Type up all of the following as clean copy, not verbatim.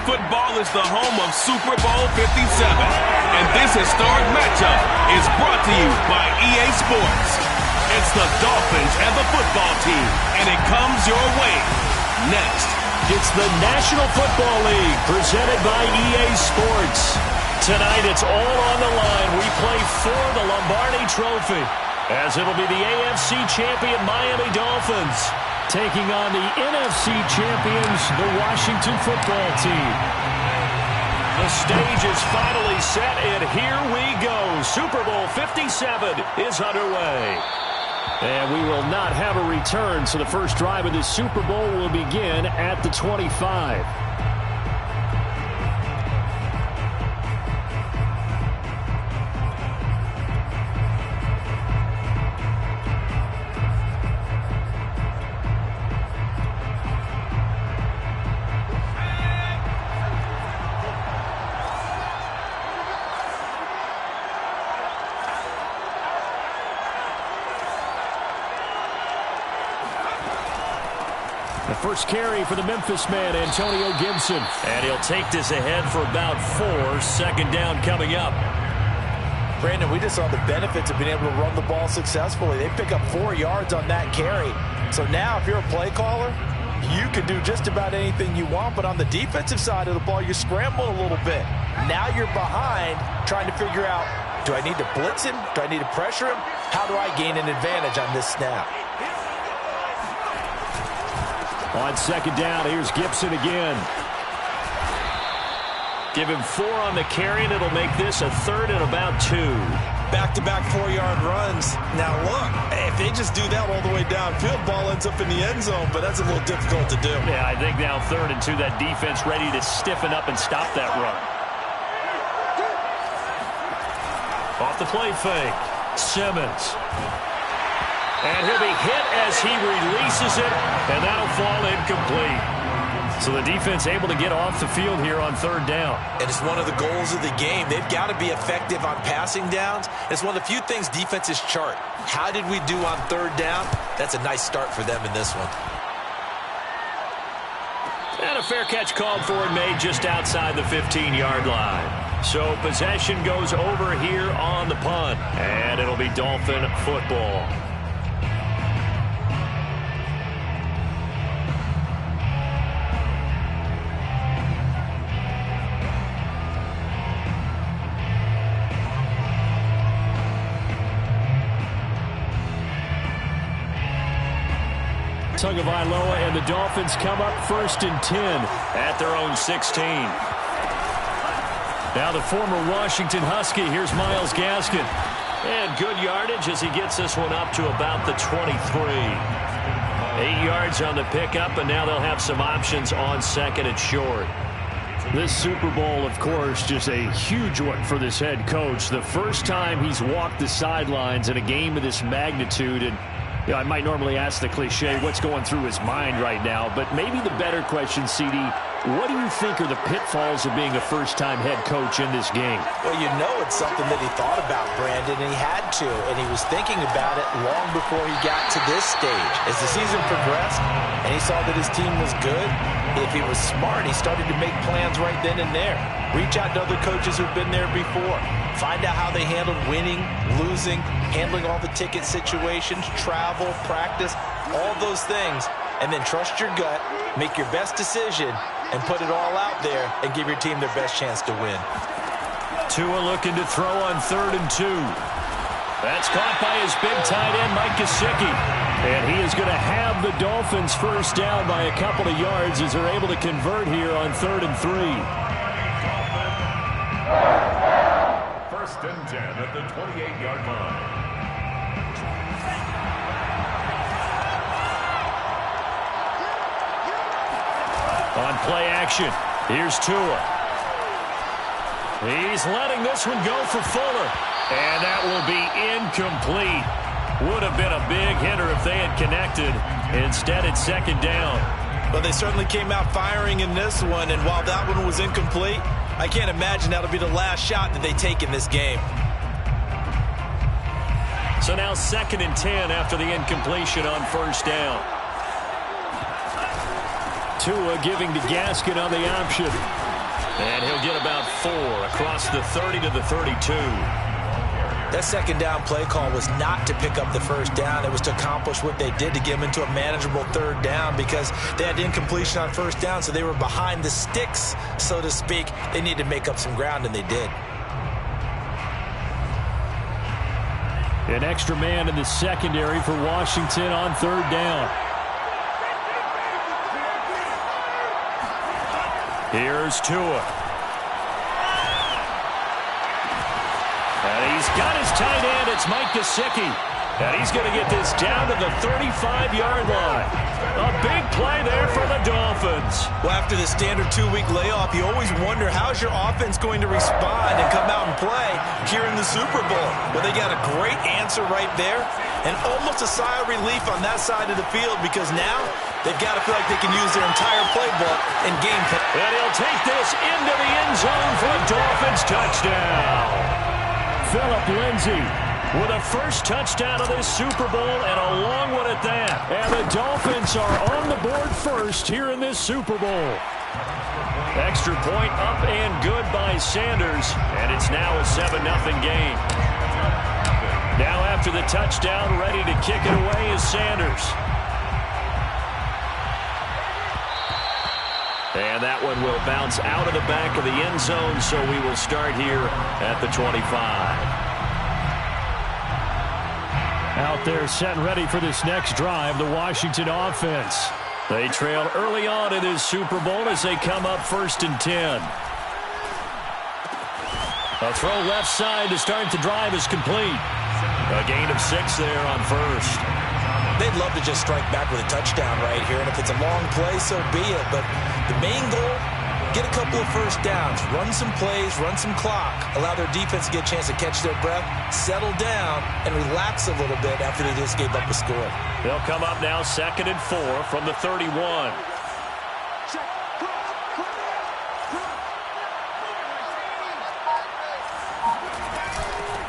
Football is the home of Super Bowl 57. And this historic matchup is brought to you by EA Sports. It's the Dolphins and the football team, and it comes your way next. It's the National Football League presented by EA Sports. Tonight it's all on the line. We play for the Lombardi Trophy, as it'll be the AFC champion Miami Dolphins taking on the NFC champions, the Washington Football Team. The stage is finally set, and here we go. Super Bowl 57 is underway. And we will not have a return, so the first drive of this Super Bowl will begin at the 25. First carry for the Memphis man, Antonio Gibson. And he'll take this ahead for about 4. Second down coming up. Brandon, we just saw the benefits of being able to run the ball successfully. They pick up 4 yards on that carry. So now if you're a play caller, you can do just about anything you want. But on the defensive side of the ball, you scramble a little bit. Now you're behind trying to figure out, do I need to blitz him? Do I need to pressure him? How do I gain an advantage on this snap? On second down, here's Gibson again. Give him 4 on the carry, and it'll make this a 3rd and about 2. Back-to-back 4-yard runs. Now, look, if they just do that all the way downfield, ball ends up in the end zone, but that's a little difficult to do. Yeah, I think now 3rd and 2, that defense ready to stiffen up and stop that run. Off the play fake, Simmons. And he'll be hit as he releases it, and that'll fall incomplete. So the defense able to get off the field here on 3rd down. And it's one of the goals of the game. They've got to be effective on passing downs. It's one of the few things defenses chart. How did we do on 3rd down? That's a nice start for them in this one. And a fair catch called for and made just outside the 15-yard line. So possession goes over here on the punt, and it'll be Dolphin football. Tagovailoa and the Dolphins come up 1st and 10 at their own 16. Now the former Washington Husky, here's Myles Gaskin. And good yardage as he gets this one up to about the 23. 8 yards on the pickup, and now they'll have some options on 2nd and short. This Super Bowl, of course, just a huge one for this head coach. The first time he's walked the sidelines in a game of this magnitude, and you know, I might normally ask the cliche, what's going through his mind right now? But maybe the better question, CD, what do you think are the pitfalls of being a first-time head coach in this game? Well, you know it's something that he thought about, Brandon, and he had to. And he was thinking about it long before he got to this stage. As the season progressed and he saw that his team was good, if he was smart, he started to make plans right then and there. Reach out to other coaches who've been there before. Find out how they handled winning, losing, handling all the ticket situations, travel, practice, all those things. And then trust your gut, make your best decision, and put it all out there and give your team their best chance to win. Tua looking to throw on 3rd and 2. That's caught by his big tight end, Mike Gesicki. And he is going to have the Dolphins first down by a couple of yards as they're able to convert here on 3rd and 3. 1st and 10 at the 28-yard line. On play action, here's Tua. He's letting this one go for Fuller. And that will be incomplete. Would have been a big hitter if they had connected. Instead, it's 2nd down. But they certainly came out firing in this one, and while that one was incomplete, I can't imagine that'll be the last shot that they take in this game. So now 2nd and 10 after the incompletion on 1st down. Tua giving to Gaskin on the option. And he'll get about 4 across the 30 to the 32. That second down play call was not to pick up the first down. It was to accomplish what they did to get them into a manageable third down because they had incompletion on first down, so they were behind the sticks, so to speak. They needed to make up some ground, and they did. An extra man in the secondary for Washington on third down. Here's Tua. And he's got his tight end. It's Mike Gesicki. And he's going to get this down to the 35-yard line. A big play there for the Dolphins. Well, after the standard 2-week layoff, you always wonder how's your offense going to respond and come out and play here in the Super Bowl. Well, they got a great answer right there and almost a sigh of relief on that side of the field because now they've got to feel like they can use their entire playbook and game plan. And he'll take this into the end zone for a Dolphins touchdown. Phillip Lindsay with a first touchdown of this Super Bowl and a long one at that. And the Dolphins are on the board first here in this Super Bowl. Extra point up and good by Sanders. And it's now a 7-0 game. Now after the touchdown, ready to kick it away is Sanders. And that one will bounce out of the back of the end zone, so we will start here at the 25. Out there set and ready for this next drive, the Washington offense. They trail early on in this Super Bowl as they come up 1st and 10. A throw left side to start the drive is complete. A gain of 6 there on first. They'd love to just strike back with a touchdown right here, and if it's a long play, so be it. But the main goal, get a couple of first downs, run some plays, run some clock, allow their defense to get a chance to catch their breath, settle down, and relax a little bit after they just gave up a score. They'll come up now 2nd and 4 from the 31.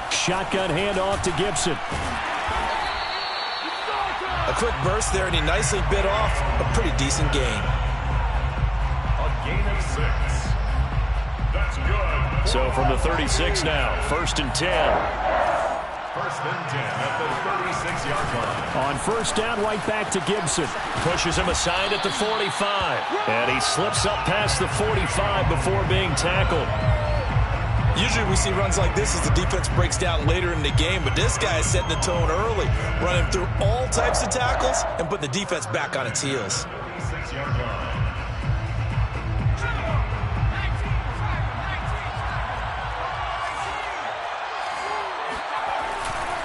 Shotgun handoff to Gibson. A quick burst there, and he nicely bit off a pretty decent gain. A gain of 6. That's good. So from the 36 now, 1st and 10. 1st and 10 at the 36-yard line. On first down, right back to Gibson. Pushes him aside at the 45. And he slips up past the 45 before being tackled. Usually we see runs like this as the defense breaks down later in the game, but this guy is setting the tone early, running through all types of tackles and putting the defense back on its heels. 36-yard line.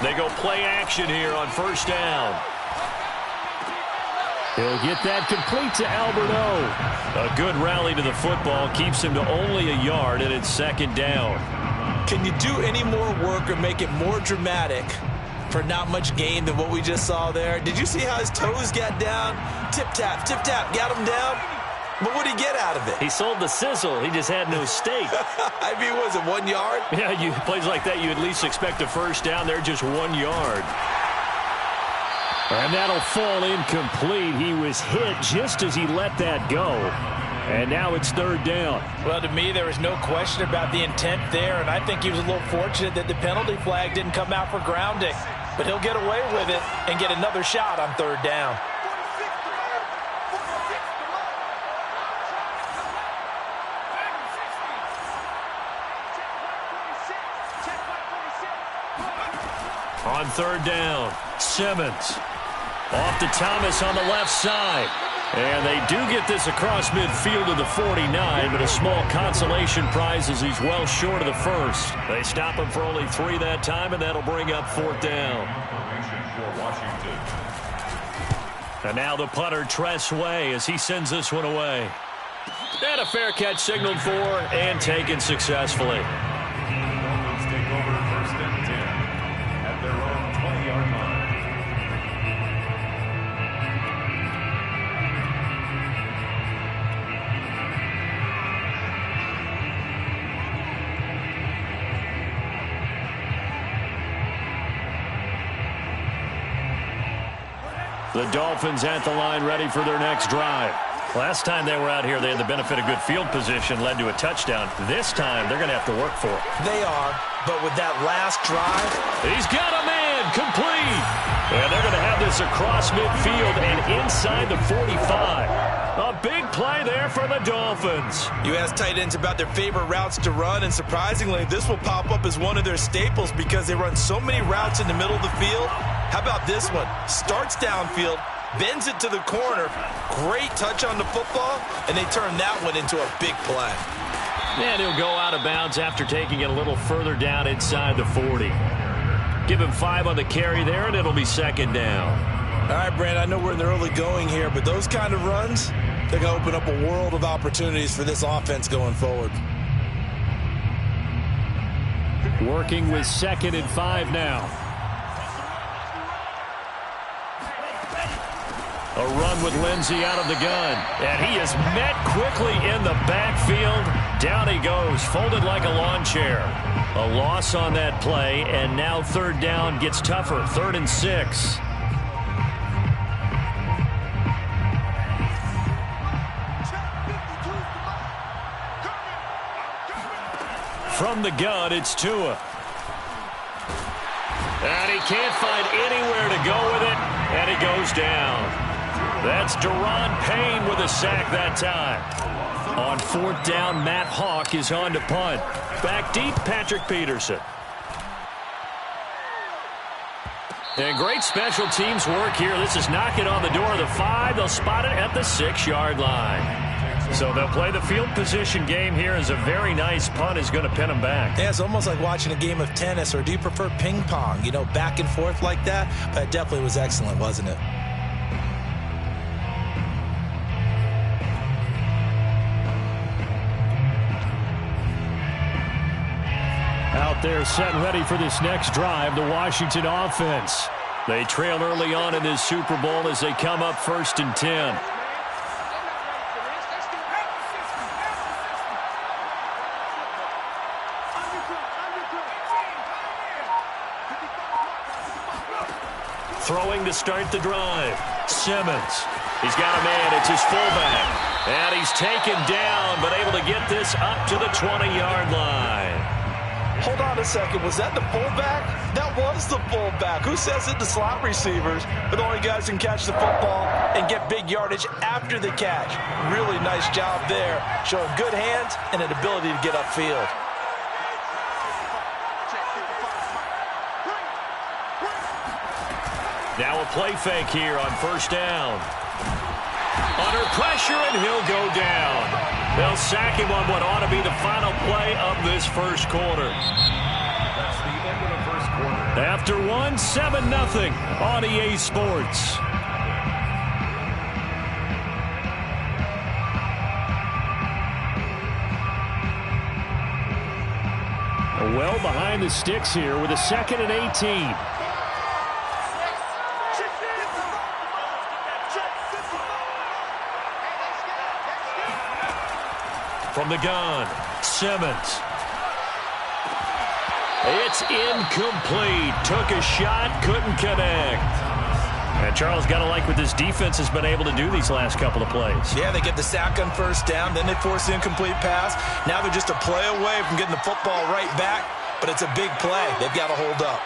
They go play action here on first down. He'll get that complete to Alberto. A good rally to the football keeps him to only a yard, and it's 2nd down. Can you do any more work or make it more dramatic for not much gain than what we just saw there? Did you see how his toes got down? Tip-tap, got him down. But what did he get out of it? He sold the sizzle. He just had no steak. I mean, was it 1 yard? Yeah, plays like that, you at least expect a first down. They're just 1 yard. And that'll fall incomplete. He was hit just as he let that go. And now it's 3rd down. Well, to me, there was no question about the intent there, and I think he was a little fortunate that the penalty flag didn't come out for grounding. But he'll get away with it and get another shot on 3rd down. On 3rd down, Simmons. Off to Thomas on the left side. And they do get this across midfield to the 49, but a small consolation prize as he's well short of the first. They stop him for only 3 that time, and that'll bring up 4th down. And now the punter, Tress Way, as he sends this one away. And a fair catch signaled for and taken successfully. Dolphins take over 1st and 10 at their own 20-yard line. The Dolphins at the line ready for their next drive. Last time they were out here, they had the benefit of good field position, led to a touchdown. This time, they're going to have to work for it. They are, but with that last drive. He's got a man, complete. And they're going to have this across midfield and inside the 45. A big play there for the Dolphins. You ask tight ends about their favorite routes to run, and surprisingly, this will pop up as one of their staples because they run so many routes in the middle of the field. How about this one? Starts downfield, bends it to the corner, great touch on the football, and they turn that one into a big play. And he'll go out of bounds after taking it a little further down inside the 40. Give him 5 on the carry there, and it'll be second down. All right, Brand, I know we're in the early going here, but those kind of runs, they're going to open up a world of opportunities for this offense going forward. Working with 2nd and 5 now. A run with Lindsey out of the gun. And he is met quickly in the backfield. Down he goes, folded like a lawn chair. A loss on that play, and now 3rd down gets tougher. 3rd and 6. From the gun, it's Tua. And he can't find anywhere to go with it, and he goes down. That's Deron Payne with a sack that time. On 4th down, Matt Hawk is on to punt. Back deep, Patrick Peterson. And great special teams work here. This is knocking on the door of the 5. They'll spot it at the 6-yard line. So they'll play the field position game here as a very nice punt is going to pin them back. Yeah, it's almost like watching a game of tennis, or do you prefer ping pong? You know, back and forth like that? But it definitely was excellent, wasn't it? Out there set and ready for this next drive, the Washington offense. They trail early on in this Super Bowl as they come up 1st and 10. Throwing to start the drive. Simmons. He's got a man. It's his fullback. And he's taken down, but able to get this up to the 20-yard line. Hold on a second. Was that the fullback? That was the fullback. Who says it? The slot receivers. But the only guys who can catch the football and get big yardage after the catch. Really nice job there. Showing good hands and an ability to get upfield. Now a play fake here on 1st down. Under pressure, and he'll go down. They'll sack him on what ought to be the final play of this 1st quarter. That's the end of the 1st quarter. After 7-0 on EA Sports. Well behind the sticks here with a 2nd and 18. From the gun, Simmons. It's incomplete. Took a shot, couldn't connect. And Charles, got to like what this defense has been able to do these last couple of plays. Yeah, they get the sack on 1st down, then they force the incomplete pass. Now they're just a play away from getting the football right back, but it's a big play. They've got to hold up.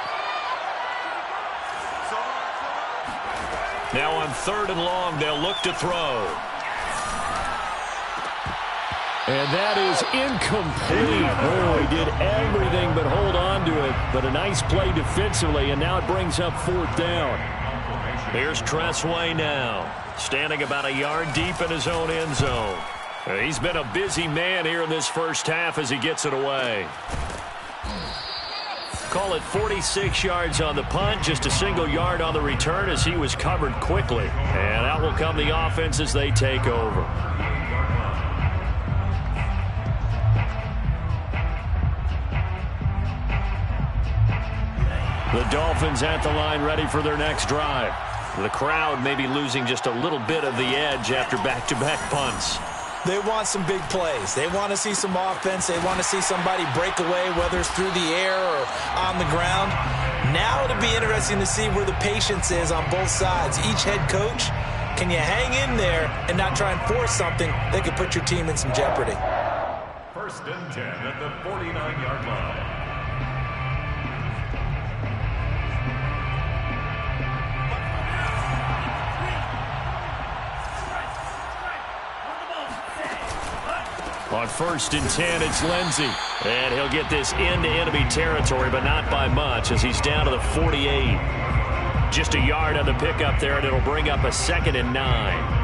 Now on 3rd and long, they'll look to throw. And that is incomplete. Oh, he did everything but hold on to it. But a nice play defensively, and now it brings up 4th down. Here's Tressway now, standing about a yard deep in his own end zone. He's been a busy man here in this 1st half as he gets it away. Call it 46 yards on the punt, just a single yard on the return as he was covered quickly. And out will come the offense as they take over. The Dolphins at the line ready for their next drive. The crowd may be losing just a little bit of the edge after back-to-back punts. They want some big plays. They want to see some offense. They want to see somebody break away, whether it's through the air or on the ground. Now it'll be interesting to see where the patience is on both sides. Each head coach Can you hang in there and not try and force something that could put your team in some jeopardy? 1st and 10 at the 49-yard line. On 1st and 10, it's Lindsey. And he'll get this into enemy territory, but not by much as he's down to the 48. Just a yard on the pickup there, and it'll bring up a 2nd and 9.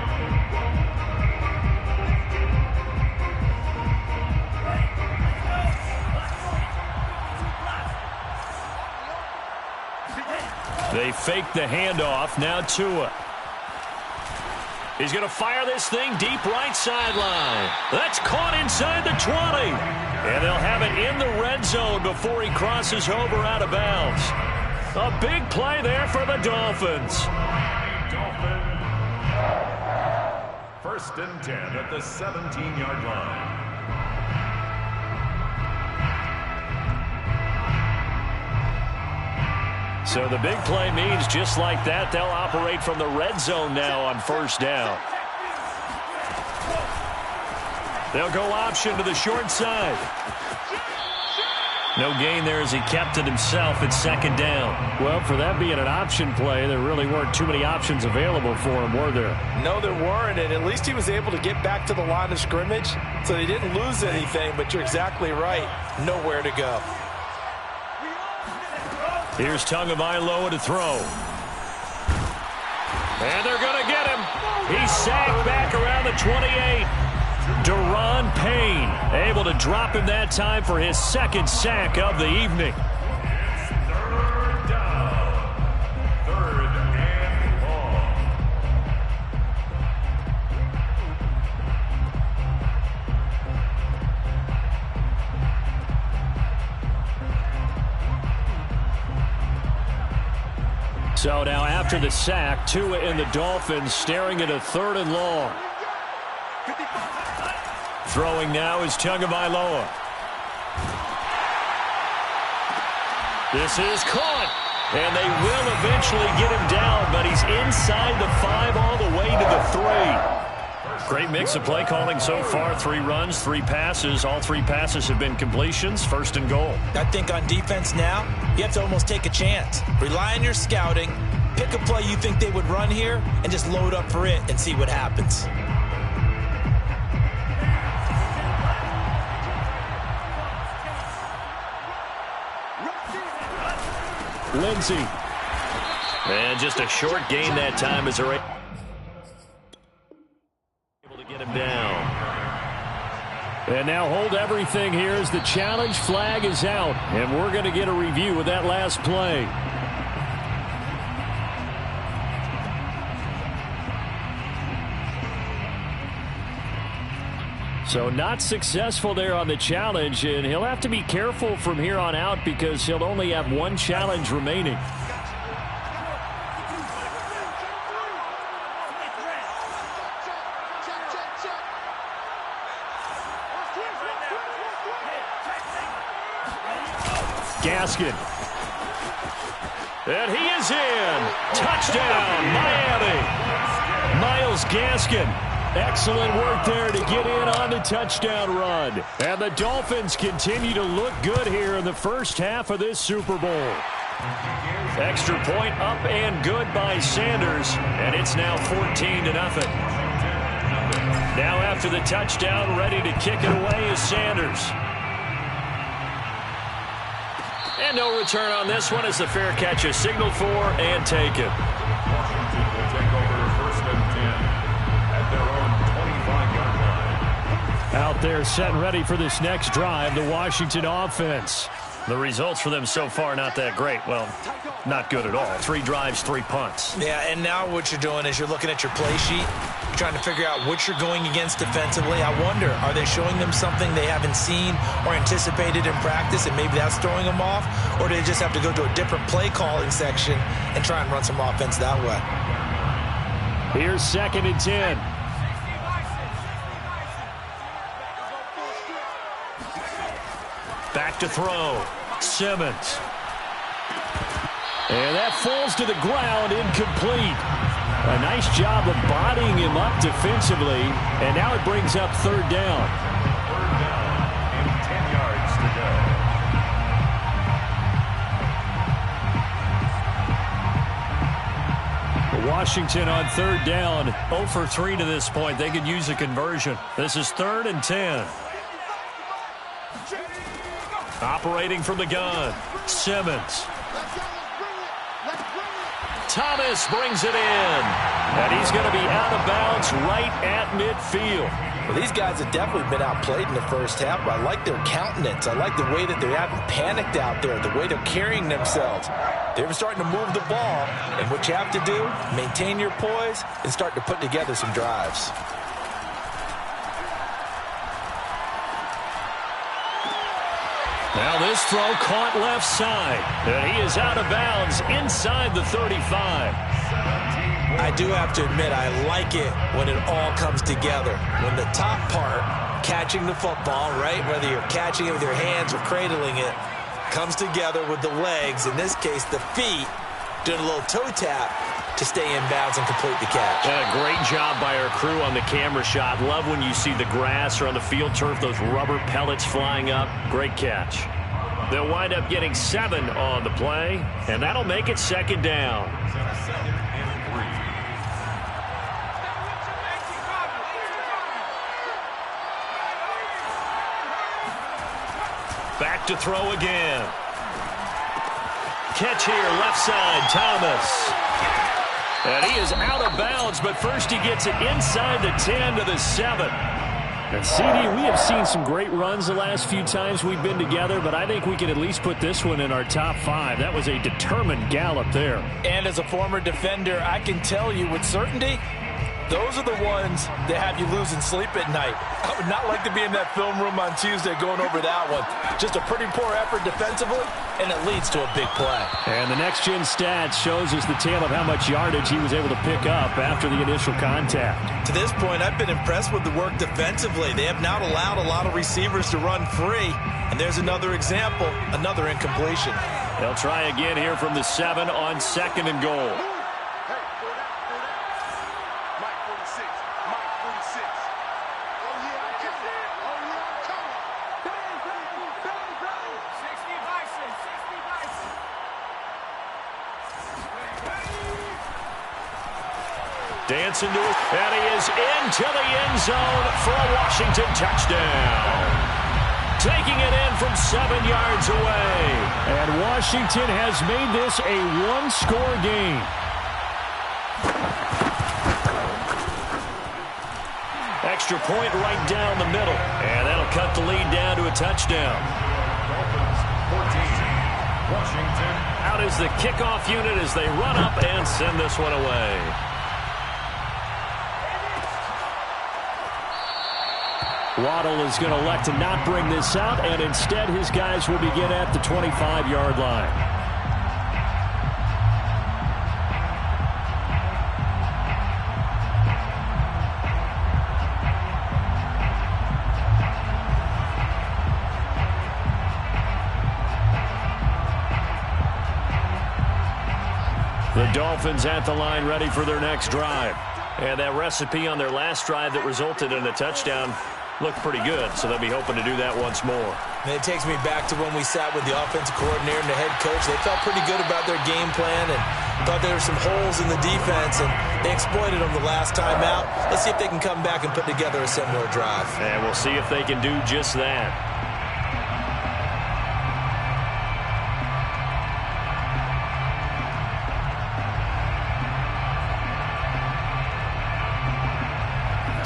They fake the handoff. Now Tua. He's going to fire this thing deep right sideline. That's caught inside the 20. And they'll have it in the red zone before he crosses over out of bounds. A big play there for the Dolphins. 1st and 10 at the 17-yard line. So the big play means just like that, they'll operate from the red zone now on 1st down. They'll go option to the short side. No gain there as he kept it himself at 2nd down. Well, for that being an option play, there really weren't too many options available for him, were there? No, there weren't, and at least he was able to get back to the line of scrimmage, so they didn't lose anything, but you're exactly right. Nowhere to go. Here's Tagovailoa to throw. And they're going to get him. He's sacked back around the 28. Daron Payne able to drop him that time for his 2nd sack of the evening. 3rd down. 3rd and long. So now after the sack, Tua and the Dolphins staring at a 3rd and long. Throwing now is Tagovailoa. This is caught. And they will eventually get him down, but he's inside the 5 all the way to the 3. Great mix of play calling so far. 3 runs, 3 passes. All 3 passes have been completions. 1st and goal. I think on defense now, you have to almost take a chance. Rely on your scouting. Pick a play you think they would run here and just load up for it and see what happens. Lindsey. And just a short gain that time as they're able to get him down. And now hold everything here as the challenge flag is out. And we're going to get a review of that last play. So not successful there on the challenge, and he'll have to be careful from here on out because he'll only have 1 challenge remaining. Gaskin. And he is in. Touchdown, Miami. Myles Gaskin. Excellent work there to get in on the touchdown run. And the Dolphins continue to look good here in the first half of this Super Bowl. Extra point up and good by Sanders. And it's now 14-0. Now after the touchdown, ready to kick it away is Sanders. And no return on this one as the fair catch is signaled for and taken. Washington will take over 1st and 10 at their own 25-yard line. Out there set and ready for this next drive, the Washington offense. The results for them so far not that great. Well, not good at all. 3 drives, 3 punts. Yeah, and now what you're doing is you're looking at your play sheet. You're trying to figure out what you're going against defensively. I wonder, are they showing them something they haven't seen or anticipated in practice, and maybe that's throwing them off? Or do they just have to go to a different play calling section and try and run some offense that way? Here's 2nd and 10. Back to throw. Simmons. And that falls to the ground, incomplete. A nice job of bodying him up defensively, and now it brings up third down. Third down and 10 yards to go. Washington on third down, 0 for 3 to this point. They could use a conversion. This is 3rd and 10. Operating from the gun, Simmons. Thomas brings it in, and he's going to be out of bounds right at midfield. Well, these guys have definitely been outplayed in the first half, but I like their countenance. I like the way that they haven't panicked out there, the way they're carrying themselves. They're starting to move the ball, and what you have to do, maintain your poise and start to put together some drives. Now this throw caught left side, and he is out of bounds inside the 35. I do have to admit, I like it when it all comes together. When the top part, catching the football, right, whether you're catching it with your hands or cradling it, comes together with the legs, in this case the feet, doing a little toe tap to stay in bounds and complete the catch. Great job by our crew on the camera shot. Love when you see the grass or on the field turf, those rubber pellets flying up. Great catch. They'll wind up getting 7 on the play, and that'll make it 2nd down. Back to throw again. Catch here, left side, Thomas. And he is out of bounds, but first he gets it inside the 10 to the 7. And CD, we have seen some great runs the last few times we've been together, but I think we can at least put this one in our top 5. That was a determined gallop there. And as a former defender, I can tell you with certainty, those are the ones that have you losing sleep at night. I would not like to be in that film room on Tuesday going over that one. Just a pretty poor effort defensively, and it leads to a big play. And the next-gen stats shows us the tale of how much yardage he was able to pick up after the initial contact. To this point, I've been impressed with the work defensively. They have not allowed a lot of receivers to run free. And there's another example, another incompletion. They'll try again here from the 7 on 2nd and goal. Dancing to it, and he is into the end zone for a Washington touchdown. Taking it in from 7 yards away. And Washington has made this a one-score game. Extra point right down the middle, and that'll cut the lead down to a touchdown. Dolphins 14, Washington. Out is the kickoff unit as they run up and send this one away. Waddle is going to elect to not bring this out, and instead his guys will begin at the 25-yard line. The Dolphins at the line ready for their next drive. And that recipe on their last drive that resulted in a touchdown looked pretty good, so they'll be hoping to do that once more. And it takes me back to when we sat with the offensive coordinator and the head coach. They felt pretty good about their game plan and thought there were some holes in the defense, and they exploited them the last time out. Let's see if they can come back and put together a similar drive. And we'll see if they can do just that.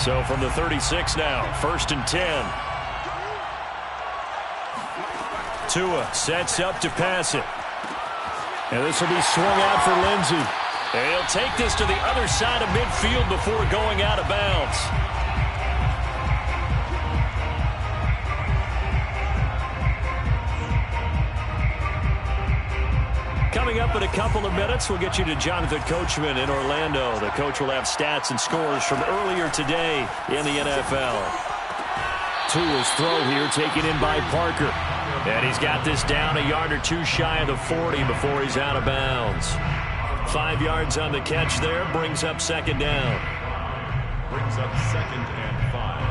So from the 36 now, 1st and 10. Tua sets up to pass it. And this will be swung out for Lindsey. And he'll take this to the other side of midfield before going out of bounds. Coming up in a couple of minutes, we'll get you to Jonathan Coachman in Orlando. The coach will have stats and scores from earlier today in the NFL. Tua's throw here taken in by Parker. And he's got this down a yard or two shy of the 40 before he's out of bounds. 5 yards on the catch there. Brings up second down. Brings up 2nd and 5.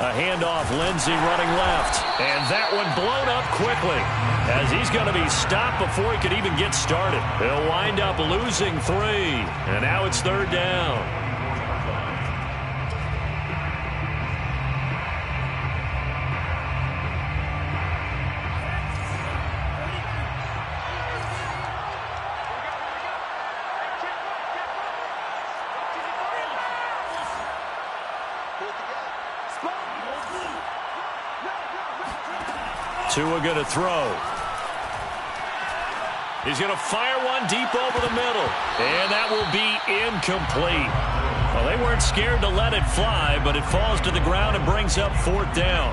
A handoff, Lindsey running left. And that one blown up quickly as he's going to be stopped before he could even get started. He'll wind up losing 3. And now it's 3rd down. Tua going to throw. He's going to fire one deep over the middle. And that will be incomplete. Well, they weren't scared to let it fly, but it falls to the ground and brings up 4th down.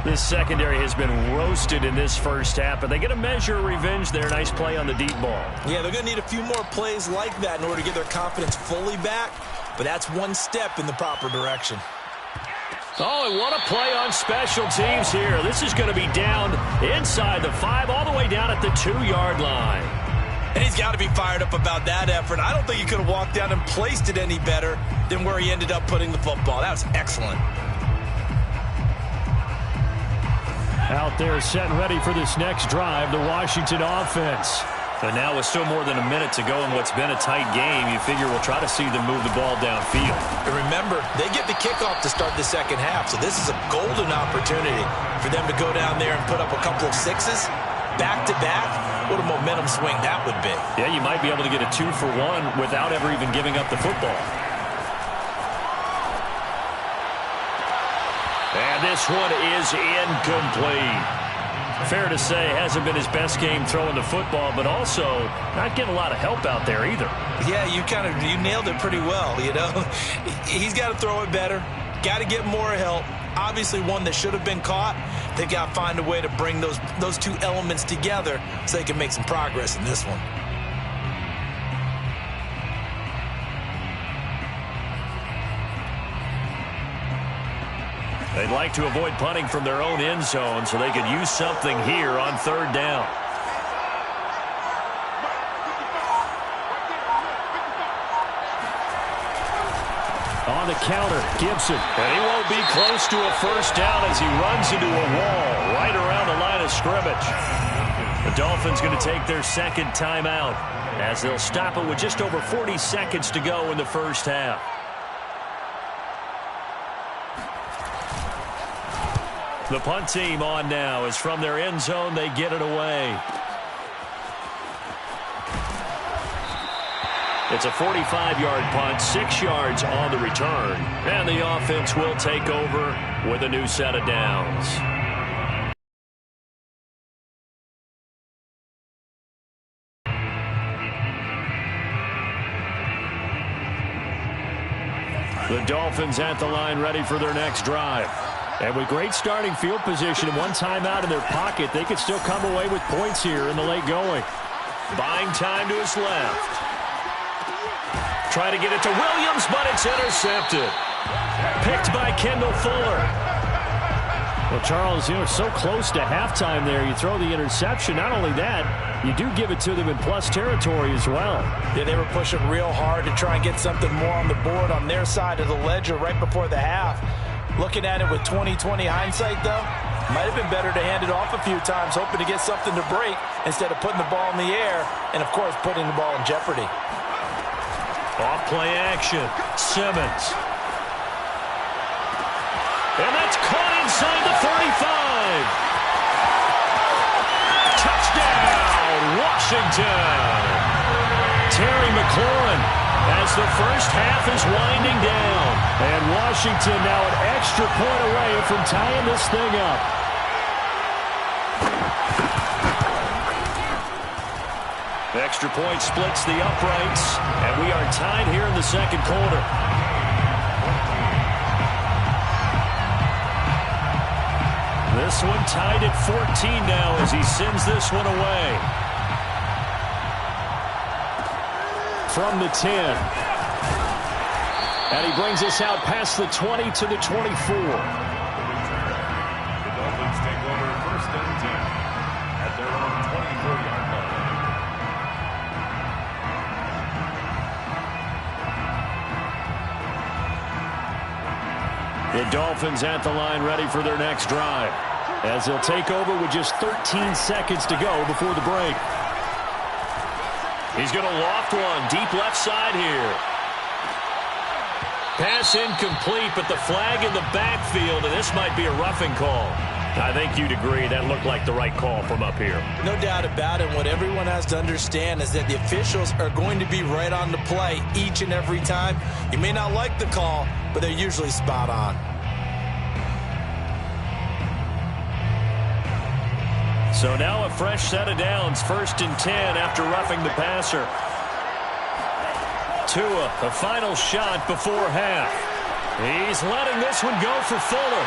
This secondary has been roasted in this first half, but they get a measure of revenge there. Nice play on the deep ball. Yeah, they're going to need a few more plays like that in order to get their confidence fully back, but that's one step in the proper direction. Oh, and what a play on special teams here. This is going to be down inside the 5, all the way down at the 2-yard line. And he's got to be fired up about that effort. I don't think he could have walked down and placed it any better than where he ended up putting the football. That was excellent. Out there set and ready for this next drive, the Washington offense. But now with still more than a minute to go in what's been a tight game, you figure we'll try to see them move the ball downfield. And remember, they get the kickoff to start the second half, so this is a golden opportunity for them to go down there and put up a couple of 6s back-to-back. What a momentum swing that would be. Yeah, you might be able to get a 2-for-1 without ever even giving up the football. And this one is incomplete. Fair to say, hasn't been his best game throwing the football, but also not getting a lot of help out there either. Yeah, you nailed it pretty well, you know. He's got to throw it better, got to get more help. Obviously one that should have been caught. They've got to find a way to bring those two elements together so they can make some progress in this one. They'd like to avoid punting from their own end zone so they could use something here on 3rd down. On the counter, Gibson. And he won't be close to a first down as he runs into a wall right around the line of scrimmage. The Dolphins going to take their 2nd timeout as they'll stop it with just over 40 seconds to go in the first half. The punt team on now as from their end zone they get it away. It's a 45-yard punt, 6 yards on the return. And the offense will take over with a new set of downs. The Dolphins at the line ready for their next drive. And with great starting field position and one timeout in their pocket, they could still come away with points here in the late going. Buying time to his left. Trying to get it to Williams, but it's intercepted. Picked by Kendall Fuller. Well, Charles, so close to halftime there. You throw the interception. Not only that, you do give it to them in plus territory as well. Yeah, they were pushing real hard to try and get something more on the board on their side of the ledger right before the half. Looking at it with 20/20 hindsight, though, might have been better to hand it off a few times, hoping to get something to break instead of putting the ball in the air and, of course, putting the ball in jeopardy. Off play action. Simmons. And that's caught inside the 35. Touchdown, Washington. Terry McLaurin as the first half is winding down. And Washington now an extra point away from tying this thing up. The extra point splits the uprights, and we are tied here in the second quarter. This one tied at 14 now as he sends this one away. from the 10. And he brings us out past the 20 to the 24. The Dolphins take over first and 10 at their own 24-yard line. The Dolphins at the line ready for their next drive, as they'll take over with just 13 seconds to go before the break. He's going to loft one deep left side here. Pass incomplete, but the flag in the backfield, and this might be a roughing call. I think you'd agree that looked like the right call from up here. No doubt about it. What everyone has to understand is that the officials are going to be right on the play each and every time. You may not like the call, but they're usually spot on. So now a fresh set of downs, 1st and 10 after roughing the passer. Tua, the final shot before half. He's letting this one go for Fuller.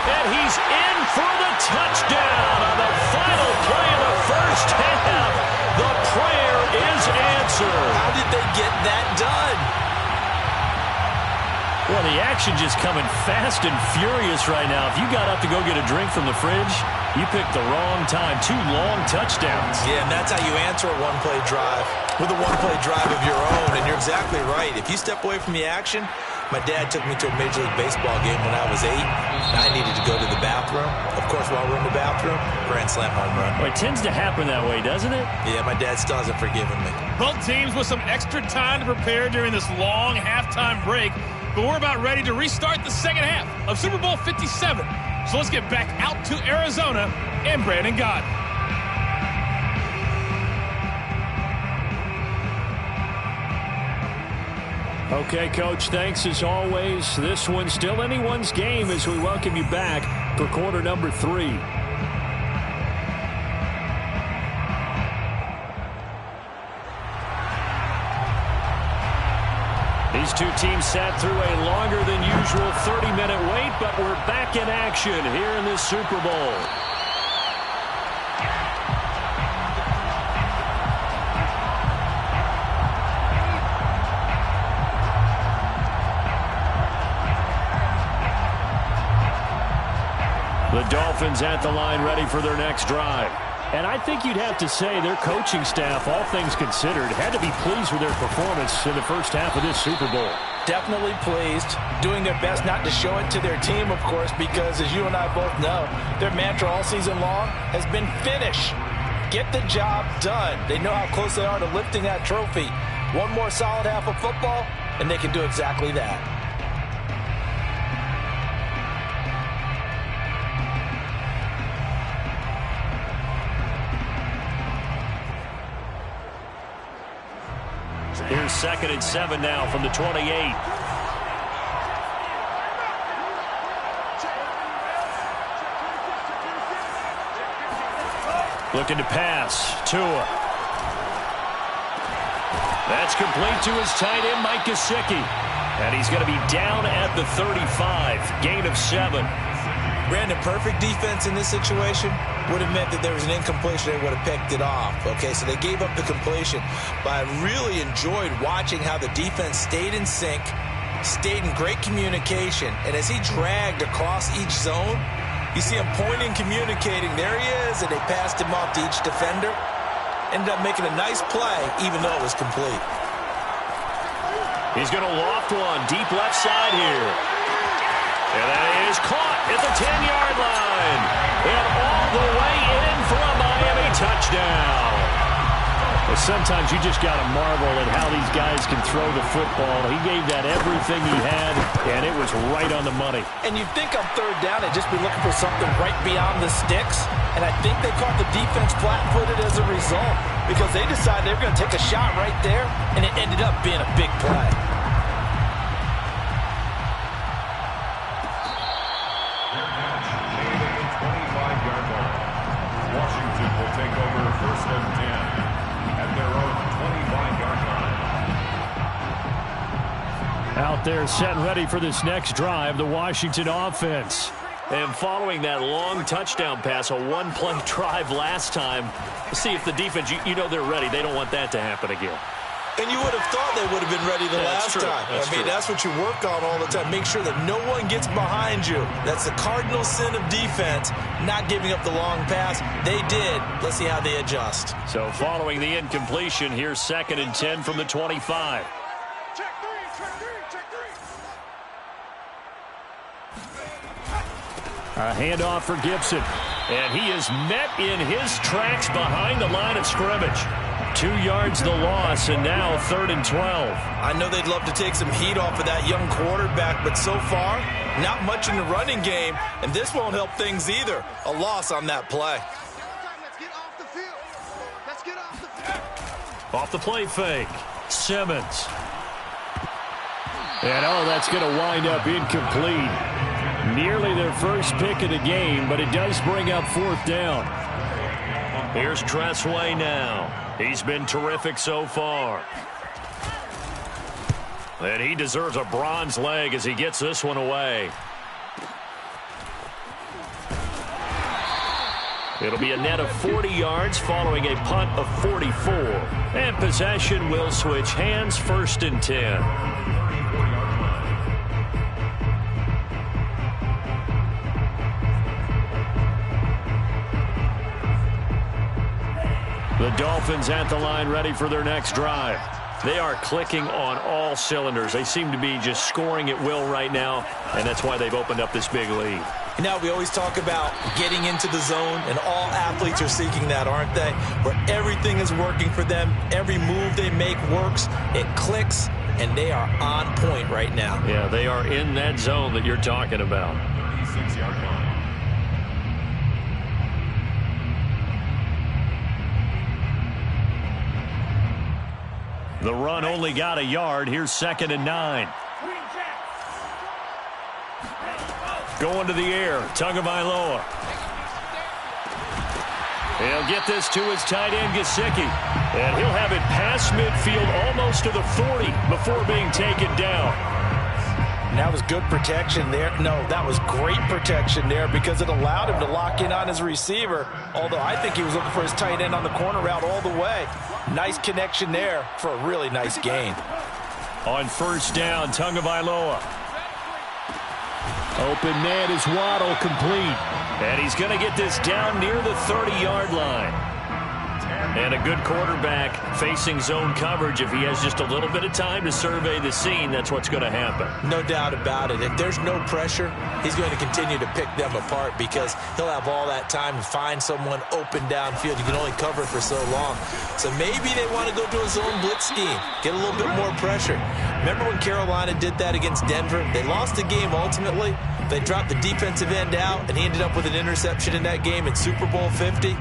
And he's in for the touchdown on the final play of the first half. The prayer is answered. How did they get that done? Well, the action just coming fast and furious right now. If you got up to go get a drink from the fridge, you picked the wrong time. 2 long touchdowns. Yeah, and that's how you answer a one-play drive, with a one-play drive of your own. And you're exactly right. If you step away from the action, my dad took me to a Major League Baseball game when I was 8. I needed to go to the bathroom. Of course, while we're in the bathroom, grand slam home run. Well, it tends to happen that way, doesn't it? Yeah, my dad still hasn't forgiven me. Both teams with some extra time to prepare during this long halftime break. But we're about ready to restart the second half of Super Bowl 57. So let's get back out to Arizona and Brandon Gott. Okay, Coach, thanks as always. This one's still anyone's game as we welcome you back for quarter number 3. These two teams sat through a longer than usual 30-minute wait, but we're back in action here in this Super Bowl. The Dolphins at the line ready for their next drive. And I think you'd have to say their coaching staff, all things considered, had to be pleased with their performance in the first half of this Super Bowl. Definitely pleased, doing their best not to show it to their team, of course, because as you and I both know, their mantra all season long has been finish. Get the job done. They know how close they are to lifting that trophy. One more solid half of football, and they can do exactly that. Here's 2nd and 7 now from the 28. Looking to pass. Tua. That's complete to his tight end, Mike Gesicki. And he's going to be down at the 35. Gain of 7. Brandon, perfect defense in this situation would have meant that there was an incompletion. They would have picked it off. Okay, so they gave up the completion. But I really enjoyed watching how the defense stayed in sync, stayed in great communication. And as he dragged across each zone, you see him pointing, communicating. There he is, and they passed him off to each defender. Ended up making a nice play, even though it was complete. He's going to loft one deep left side here. And that is caught at the 10-yard line. And all the way in for a Miami touchdown. Well, sometimes you just got to marvel at how these guys can throw the football. He gave that everything he had, and it was right on the money. And you'd think on 3rd down they'd just be looking for something right beyond the sticks. And I think they caught the defense flat-footed as a result because they decided they were going to take a shot right there, and it ended up being a big play. Washington will take over 1st and 10 at their own 25-yard line. Out there set and ready for this next drive, the Washington offense. And following that long touchdown pass, a one-play drive last time, see if the defense, you know they're ready. They don't want that to happen again. And you would have thought they would have been ready the last time. That's what you work on all the time. Make sure that no one gets behind you. That's the cardinal sin of defense, not giving up the long pass. They did. Let's see how they adjust. So following the incompletion, here's 2nd and 10 from the 25. A handoff for Gibson. And he is met in his tracks behind the line of scrimmage. 2 yards the loss, and now 3rd and 12. I know they'd love to take some heat off of that young quarterback, but so far, not much in the running game, and this won't help things either. A loss on that play. Off the play fake. Simmons. And, that's going to wind up incomplete. Nearly their first pick of the game, but it does bring up 4th down. Here's Tressway now. He's been terrific so far. And he deserves a bronze leg as he gets this one away. It'll be a net of 40 yards following a punt of 44. And possession will switch hands, 1st and 10. The Dolphins at the line ready for their next drive. They are clicking on all cylinders. They seem to be just scoring at will right now, and that's why they've opened up this big lead. Now, we always talk about getting into the zone, and all athletes are seeking that, aren't they? Where everything is working for them. Every move they make works. It clicks, and they are on point right now. Yeah, they are in that zone that you're talking about. 36-yard line. The run only got a yard. Here's 2nd and 9. Going to the air. Tagovailoa. He'll get this to his tight end, Gesicki. And he'll have it past midfield almost to the 40 before being taken down. And that was good protection there. No, that was great protection there because it allowed him to lock in on his receiver. Although I think he was looking for his tight end on the corner route all the way. Nice connection there for a really nice gain. On 1st down, Tagovailoa. Open man is Waddle, complete. And he's going to get this down near the 30-yard line. And a good quarterback facing zone coverage. If he has just a little bit of time to survey the scene, that's what's going to happen. No doubt about it. If there's no pressure, he's going to continue to pick them apart because he'll have all that time to find someone open downfield. You can only cover for so long. So maybe they want to go to a zone blitz scheme, get a little bit more pressure. Remember when Carolina did that against Denver? They lost the game ultimately. They dropped the defensive end out, and he ended up with an interception in that game in Super Bowl 50.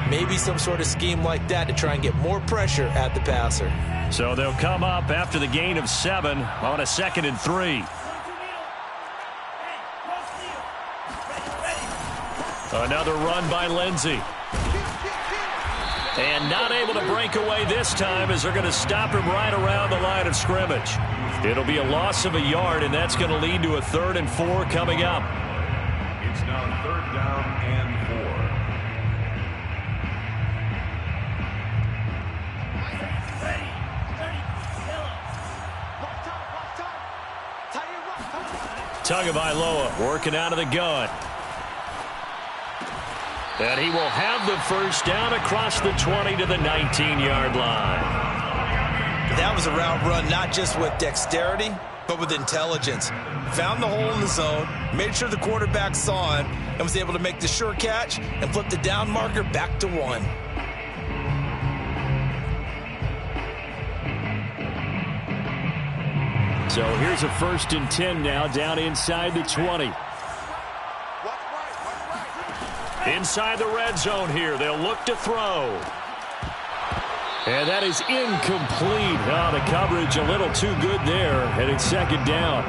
Maybe some sort of scheme like that to try and get more pressure at the passer. So they'll come up after the gain of 7 on a 2nd and 3. Another run by Lindsey. And not able to break away this time as they're going to stop him right around the line of scrimmage. It'll be a loss of a yard, and that's going to lead to a 3rd and 4 coming up. It's now 3rd down and 4. Tagovailoa working out of the gun. And he will have the 1st down across the 20 to the 19-yard line. That was a route run not just with dexterity, but with intelligence. Found the hole in the zone, made sure the quarterback saw him, and was able to make the sure catch and flip the down marker back to 1. So here's a 1st and 10 now, down inside the 20. Inside the red zone here, they'll look to throw. And that is incomplete. Oh, the coverage a little too good there, and it's 2nd down.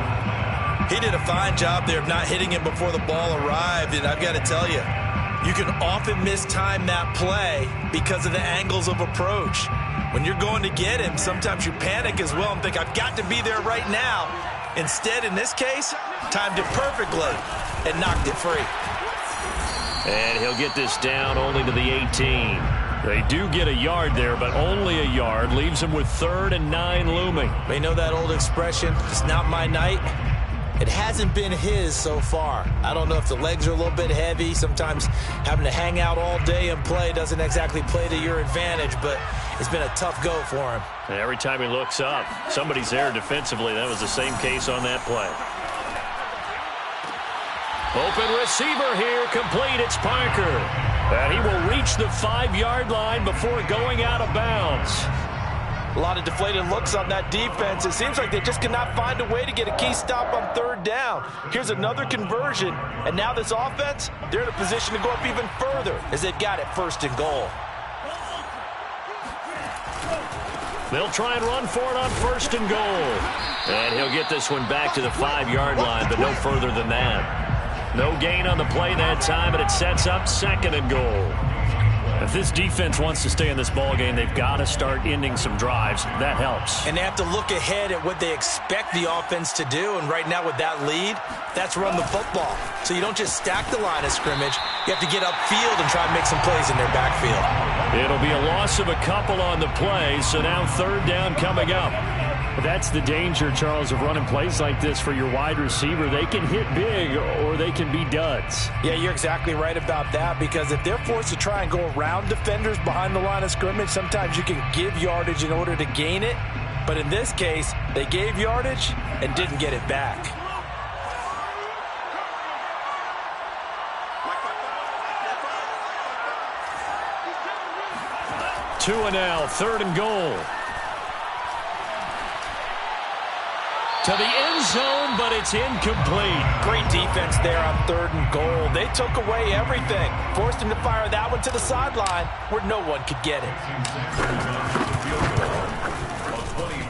He did a fine job there of not hitting him before the ball arrived, and I've got to tell you, you can often mistime that play because of the angles of approach. When you're going to get him, sometimes you panic as well and think, I've got to be there right now. Instead, in this case, timed it perfectly and knocked it free. And he'll get this down only to the 18. They do get a yard there, but only a yard. Leaves them with 3rd and 9 looming. You know that old expression, it's not my night? It hasn't been his so far. I don't know if the legs are a little bit heavy. Sometimes having to hang out all day and play doesn't exactly play to your advantage, but it's been a tough go for him. And every time he looks up, somebody's there defensively. That was the same case on that play. Open receiver here, complete. It's Parker. And he will reach the 5-yard line before going out of bounds. A lot of deflated looks on that defense. It seems like they just cannot find a way to get a key stop on 3rd down. Here's another conversion, and now this offense, they're in a position to go up even further as they've got it 1st and goal. They'll try and run for it on 1st and goal. And he'll get this one back to the 5-yard line, but no further than that. No gain on the play that time, but it sets up 2nd and goal. If this defense wants to stay in this ballgame, they've got to start ending some drives. That helps. And they have to look ahead at what they expect the offense to do. And right now with that lead, that's run the football. So you don't just stack the line of scrimmage. You have to get upfield and try and make some plays in their backfield. It'll be a loss of a couple on the play, so now 3rd down coming up. That's the danger, Charles, of running plays like this for your wide receiver. They can hit big or they can be duds. Yeah, you're exactly right about that, because if they're forced to try and go around defenders behind the line of scrimmage, sometimes you can give yardage in order to gain it. But in this case, they gave yardage and didn't get it back. Two and now, 3rd and goal. To the end zone, but it's incomplete. Great defense there on 3rd and goal. They took away everything. Forced him to fire that one to the sideline where no one could get it.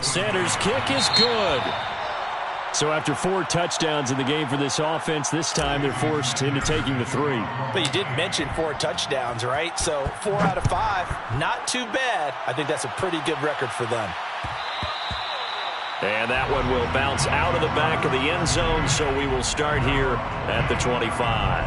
Sanders' kick is good. So after 4 touchdowns in the game for this offense, this time they're forced into taking the 3. But you did mention 4 touchdowns, right? So 4 out of 5, not too bad. I think that's a pretty good record for them. And that one will bounce out of the back of the end zone, so we will start here at the 25.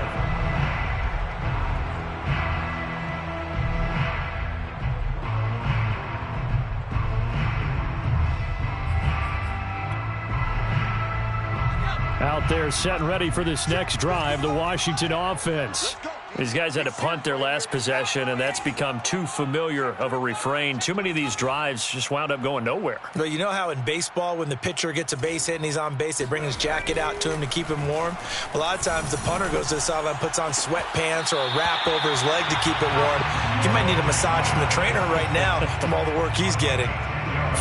Out there set and ready for this next drive, the Washington offense. These guys had to punt their last possession, and that's become too familiar of a refrain. Too many of these drives just wound up going nowhere. Well, you know how in baseball when the pitcher gets a base hit and he's on base, they bring his jacket out to him to keep him warm? A lot of times the punter goes to the sideline, puts on sweatpants or a wrap over his leg to keep it warm. He might need a massage from the trainer right now from all the work he's getting.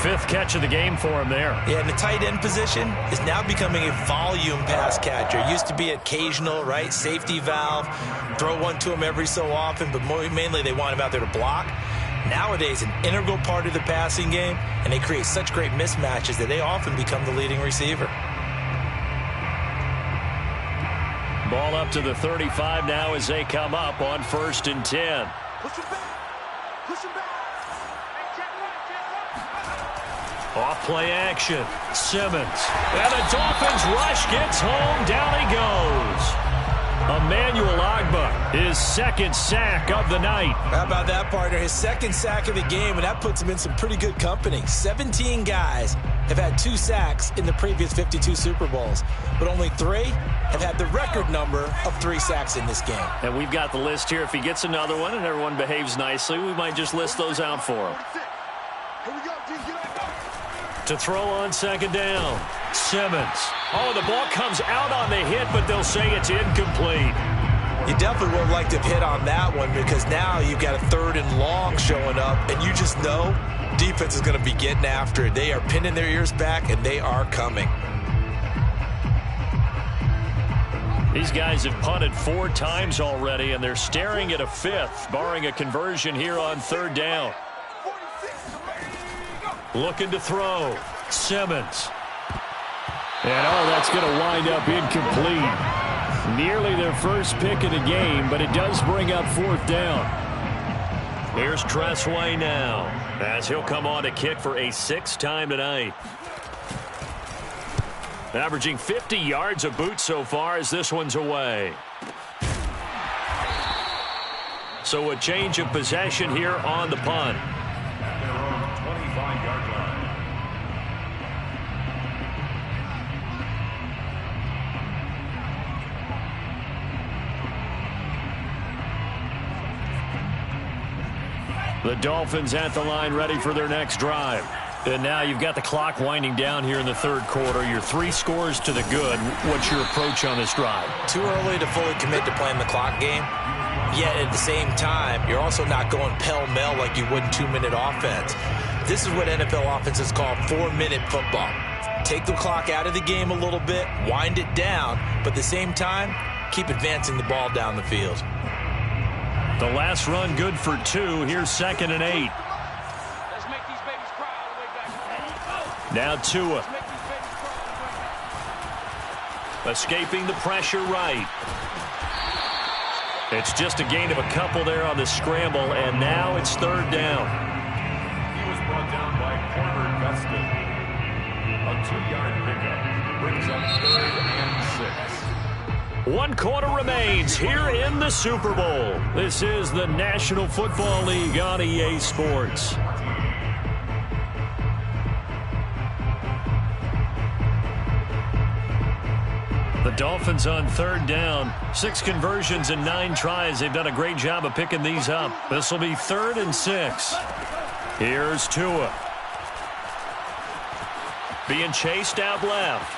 5th catch of the game for him there. Yeah, and the tight end position is now becoming a volume pass catcher. Used to be occasional, right? Safety valve, throw one to him every so often, but mainly they want him out there to block. Nowadays, an integral part of the passing game, and they create such great mismatches that they often become the leading receiver. Ball up to the 35 now as they come up on 1st and 10. Push him back. Push him back. Off play action. Simmons. And the Dolphins rush gets home. Down he goes. Emmanuel Ogbah, his 2nd sack of the night. How about that, partner? His 2nd sack of the game, and that puts him in some pretty good company. 17 guys have had 2 sacks in the previous 52 Super Bowls, but only 3 have had the record number of 3 sacks in this game. And we've got the list here. If he gets another one and everyone behaves nicely, we might just list those out for him. Here we go, D. Get up. To throw on 2nd down. Simmons. Oh, the ball comes out on the hit, but they'll say it's incomplete. You definitely would have liked to have hit on that one, because now you've got a 3rd and long showing up, and you just know defense is going to be getting after it. They are pinning their ears back, and they are coming. These guys have punted 4 times already, and they're staring at a 5th, barring a conversion here on 3rd down. Looking to throw. Simmons. And, that's going to wind up incomplete. Nearly their first pick of the game, but it does bring up 4th down. Here's Tressway now, as he'll come on to kick for a 6th time tonight. Averaging 50 yards a boot so far as this one's away. So a change of possession here on the punt. At their own 25-yard line. The Dolphins at the line ready for their next drive. And now you've got the clock winding down here in the third quarter. You're 3 scores to the good. What's your approach on this drive? Too early to fully commit to playing the clock game. Yet at the same time, you're also not going pell-mell like you would in 2-minute offense. This is what NFL offenses call 4-minute football. Take the clock out of the game a little bit, wind it down, but at the same time, keep advancing the ball down the field. The last run good for 2. Here's 2nd and 8. Now Tua. Escaping the pressure right. It's just a gain of a couple there on the scramble, and now it's 3rd down. He was brought down by Porter Gustin. A 2-yard pickup brings up 3rd and 6. 1 quarter remains here in the Super Bowl. This is the National Football League on EA Sports. The Dolphins on 3rd down. 6 conversions and 9 tries. They've done a great job of picking these up. This will be 3rd and 6. Here's Tua. Being chased out left.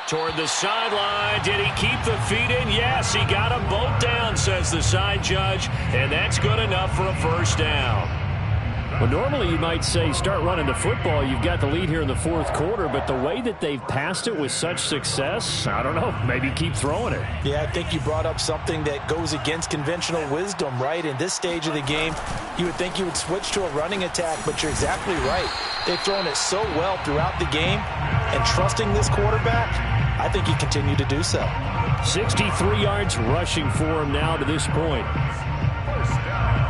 Toward the sideline. Did he keep the feet in? Yes, he got them both down, says the side judge. And that's good enough for a 1st down. Well, normally you might say start running the football. You've got the lead here in the 4th quarter, but the way that they've passed it with such success, I don't know, maybe keep throwing it. Yeah, I think you brought up something that goes against conventional wisdom, right? In this stage of the game, you would think you would switch to a running attack, but you're exactly right. They've thrown it so well throughout the game, and trusting this quarterback, I think you continue to do so. 63 yards rushing for him now to this point. 1st down.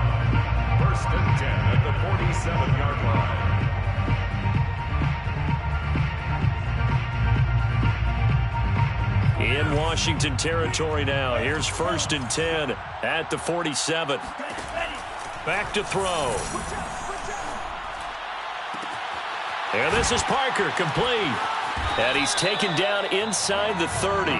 1st and 10 at the 47-yard line. In Washington territory now. Here's 1st and 10 at the 47. Back to throw. And this is Parker, complete. And he's taken down inside the 30.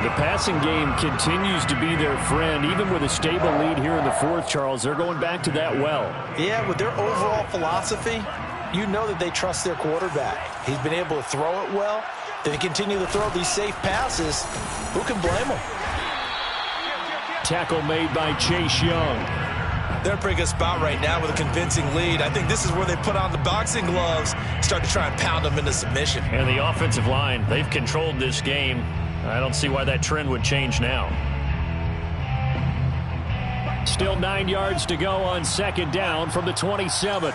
The passing game continues to be their friend. Even with a stable lead here in the 4th, Charles, they're going back to that well. Yeah, with their overall philosophy, you know that they trust their quarterback. He's been able to throw it well. They continue to throw these safe passes. Who can blame them? Tackle made by Chase Young. They're in a pretty good spot right now with a convincing lead. I think this is where they put on the boxing gloves, start to try and pound them into submission. And the offensive line, they've controlled this game. I don't see why that trend would change now. Still 9 yards to go on 2nd down from the 27.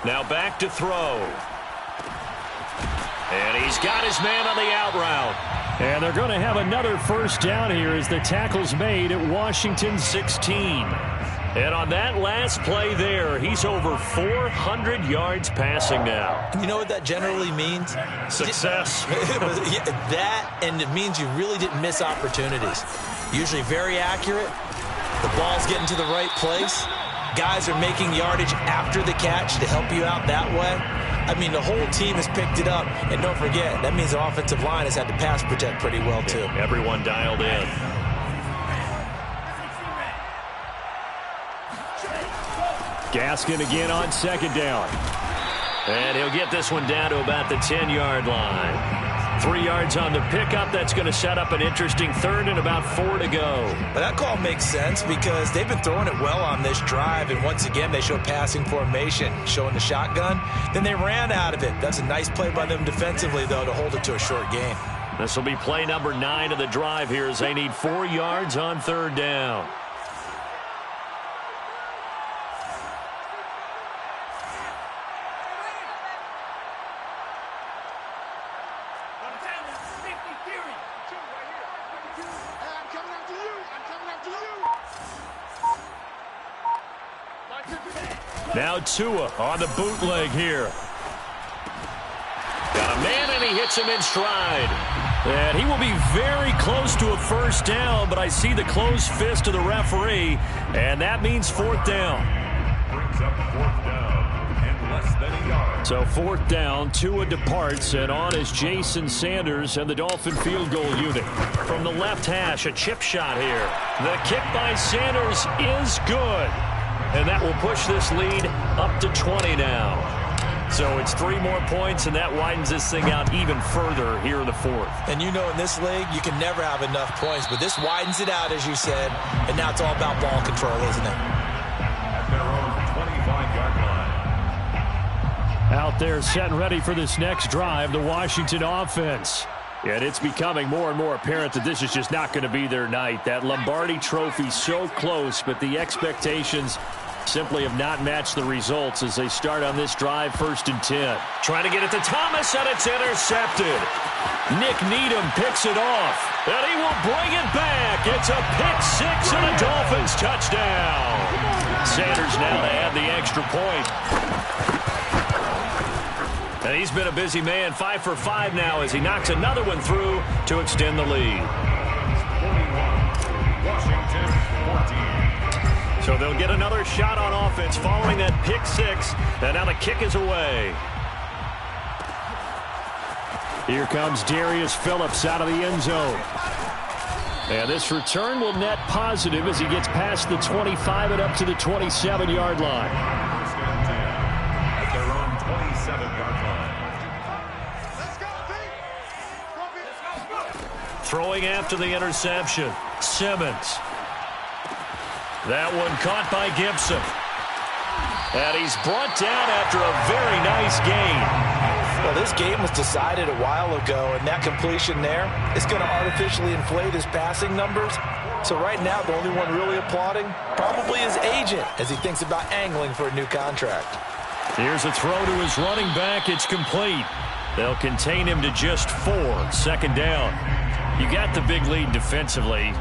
Now back to throw. And he's got his man on the out route. And they're going to have another 1st down here as the tackle's made at Washington 16. And on that last play there, he's over 400 yards passing now. You know what that generally means? Success. That, and it means you really didn't miss opportunities. Usually very accurate. The ball's getting to the right place. Guys are making yardage after the catch to help you out that way. I mean, the whole team has picked it up. And don't forget, that means the offensive line has had to pass protect pretty well, too. Everyone dialed in. Gaskin again on 2nd down. And he'll get this one down to about the 10-yard line. 3 yards on the pickup. That's going to set up an interesting 3rd and about 4 to go. But that call makes sense because they've been throwing it well on this drive. And once again, they show passing formation, showing the shotgun. Then they ran out of it. That's a nice play by them defensively, though, to hold it to a short gain. This will be play number 9 of the drive here as they need 4 yards on 3rd down. Now Tua on the bootleg here. Got a man, and he hits him in stride. And he will be very close to a first down, but I see the closed fist of the referee, and that means fourth down. Brings up fourth down and less than a yard. So fourth down, Tua departs, and on is Jason Sanders and the Dolphin field goal unit. From the left hash, a chip shot here. The kick by Sanders is good. And that will push this lead up to 20 now. So it's 3 more points, and that widens this thing out even further here in the fourth. And you know in this league, you can never have enough points, but this widens it out, as you said, and now it's all about ball control, isn't it? At their own 25-yard line. Out there set and ready for this next drive, the Washington offense. And it's becoming more and more apparent that this is just not going to be their night. That Lombardi trophy so close, but the expectations simply have not matched the results as they start on this drive, 1st and 10. Trying to get it to Thomas, and it's intercepted. Nick Needham picks it off, and he will bring it back. It's a pick six and a Dolphins touchdown. Sanders now to add the extra point. And he's been a busy man, 5 for 5 now as he knocks another one through to extend the lead. 41, Washington 14. So they'll get another shot on offense following that pick six, and now the kick is away. Here comes Darius Phillips out of the end zone. And this return will net positive as he gets past the 25 and up to the 27-yard line. At their own 27-yard line. Throwing after the interception, Simmons. That one caught by Gibson. And he's brought down after a very nice gain. Well, this game was decided a while ago, and that completion there is going to artificially inflate his passing numbers. So right now, the only one really applauding probably his agent as he thinks about angling for a new contract. Here's a throw to his running back. It's complete. They'll contain him to just 4. 2nd down. You got the big lead defensively.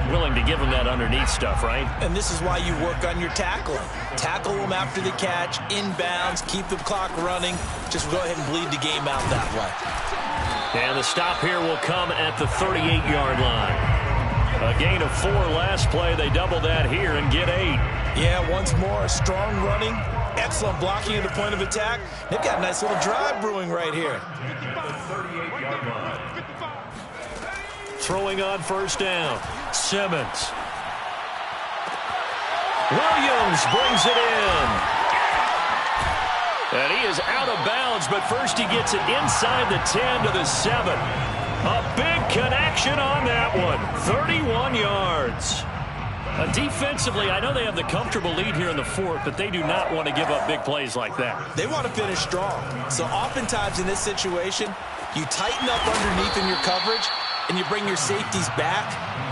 Willing to give him that underneath stuff, right? And this is why you work on your tackling. Tackle them after the catch, inbounds, keep the clock running. Just go ahead and bleed the game out that way. And the stop here will come at the 38-yard line. A gain of 4 last play. They double that here and get 8. Yeah, once more, strong running, excellent blocking at the point of attack. They've got a nice little drive brewing right here. The 38-yard line. Throwing on 1st down. Simmons. Williams brings it in. And he is out of bounds, but first he gets it inside the 10 to the 7. A big connection on that one. 31 yards. Defensively, I know they have the comfortable lead here in the fourth, but they do not want to give up big plays like that. They want to finish strong. So oftentimes in this situation, you tighten up underneath in your coverage, and you bring your safeties back.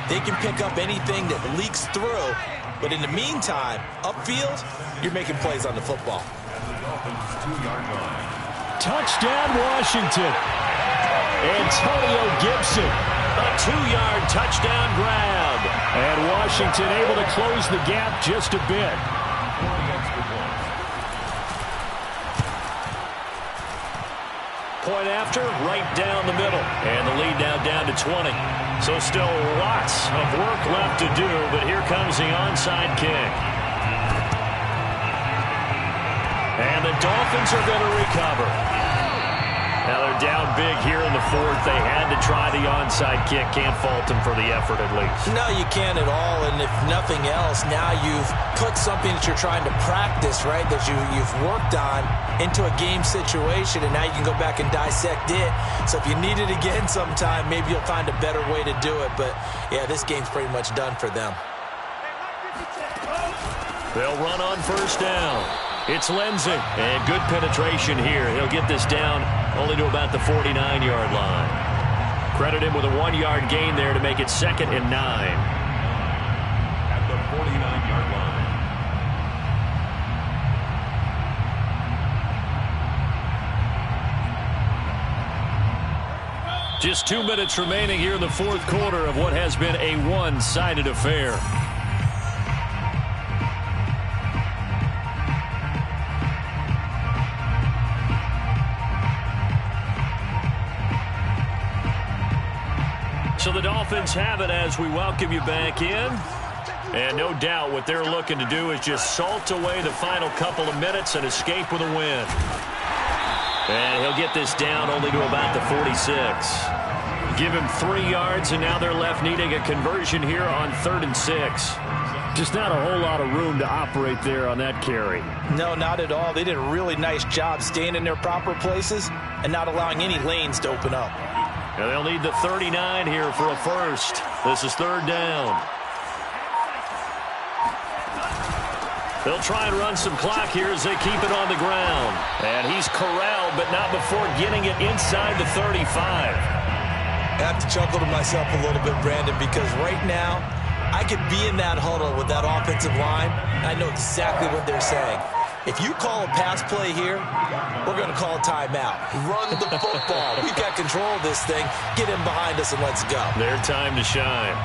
They can pick up anything that leaks through. But in the meantime, upfield, you're making plays on the football. Touchdown, Washington. Antonio Gibson. A 2-yard touchdown grab. And Washington able to close the gap just a bit. Point after, right down the middle. And the lead now down to 20. So still lots of work left to do, but here comes the onside kick. And the Dolphins are going to recover. Now they're down big here in the fourth. They had to try the onside kick. Can't fault them for the effort at least. No, you can't at all. And if nothing else, now you've put something that you're trying to practice, right, that you've worked on into a game situation, and now you can go back and dissect it. So if you need it again sometime, maybe you'll find a better way to do it. But, yeah, this game's pretty much done for them. They'll run on 1st down. It's Lindsey. And good penetration here. He'll get this down only to about the 49-yard line. Credit him with a 1-yard gain there to make it 2nd and 9. At the 49-yard line. Just 2 minutes remaining here in the fourth quarter of what has been a one-sided affair. So the Dolphins have it as we welcome you back in. And no doubt what they're looking to do is just salt away the final couple of minutes and escape with a win. And he'll get this down only to about the 46. Give him 3 yards, and now they're left needing a conversion here on 3rd and 6. Just not a whole lot of room to operate there on that carry. No, not at all. They did a really nice job staying in their proper places and not allowing any lanes to open up. And they'll need the 39 here for a first. This is 3rd down. They'll try and run some clock here as they keep it on the ground. And he's corralled, but not before getting it inside the 35. I have to chuckle to myself a little bit, Brandon, because right now I could be in that huddle with that offensive line. I know exactly what they're saying. If you call a pass play here, we're going to call a timeout. Run the football. We've got control of this thing. Get in behind us and let's go. Their time to shine.